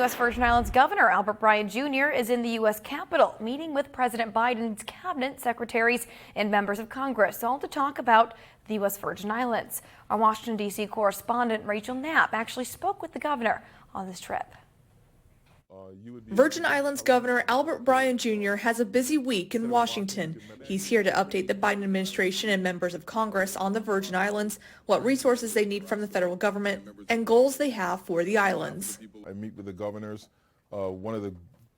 U.S. Virgin Islands Governor Albert Bryan Jr. is in the U.S. Capitol, meeting with President Biden's cabinet secretaries and members of Congress, all to talk about the U.S. Virgin Islands. Our Washington, D.C. correspondent Rachel Knapp actually spoke with the governor on this trip. Virgin Islands Governor Albert Bryan Jr. has a busy week in Washington. He's here to update the Biden administration and members of Congress on the Virgin Islands, what resources they need from the federal government, and goals they have for the islands. I meet with the governors. One of the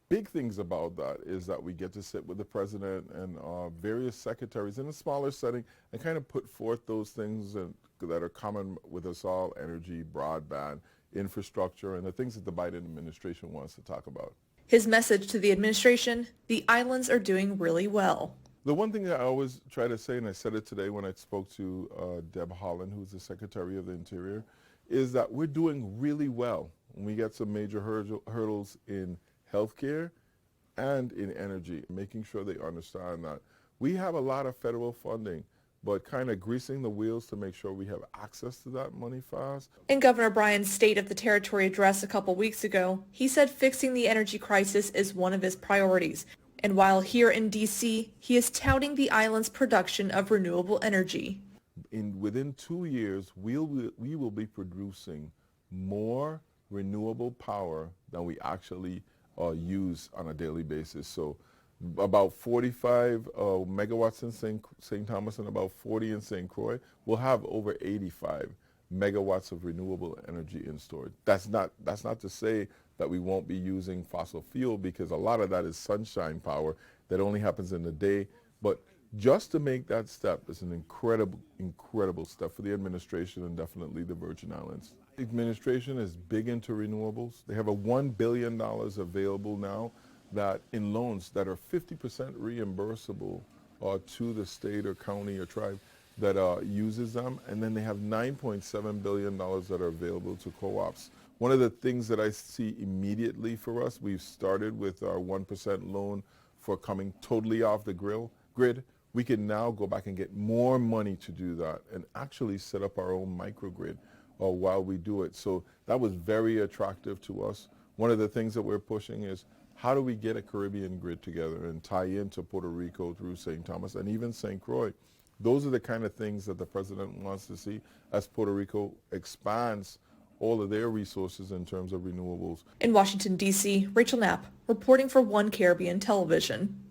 big things about that is that we get to sit with the president and various secretaries in a smaller setting and kind of put forth those things that are common with us all: energy, broadband, infrastructure, and the things that the Biden administration wants to talk about. His message to the administration: the islands are doing really well. The one thing that I always try to say, and I said it today when I spoke to Deb Haaland, who's the Secretary of the Interior, is that we're doing really well. We got some major hurdles in healthcare and in energy, making sure they understand that we have a lot of federal funding, but kind of greasing the wheels to make sure we have access to that money fast. In Governor Bryan's State of the Territory address a couple weeks ago, he said fixing the energy crisis is one of his priorities. And while here in D.C., he is touting the island's production of renewable energy. Within 2 years, we will be producing more renewable power than we actually use on a daily basis. So about 45 megawatts in St. Thomas and about 40 in St. Croix. We'll have over 85 megawatts of renewable energy in storage. That's not to say that we won't be using fossil fuel, because a lot of that is sunshine power that only happens in the day. But just to make that step is an incredible step for the administration and definitely the Virgin Islands. The administration is big into renewables. They have a $1 billion available now that in loans that are 50% reimbursable to the state or county or tribe that uses them. And then they have $9.7 billion that are available to co-ops. One of the things that I see immediately for us, we've started with our 1% loan for coming totally off the grid. We can now go back and get more money to do that and actually set up our own microgrid while we do it. So that was very attractive to us. One of the things that we're pushing is, how do we get a Caribbean grid together and tie into Puerto Rico through St. Thomas and even St. Croix? Those are the kind of things that the president wants to see as Puerto Rico expands all of their resources in terms of renewables. In Washington, D.C., Rachel Knapp, reporting for One Caribbean Television.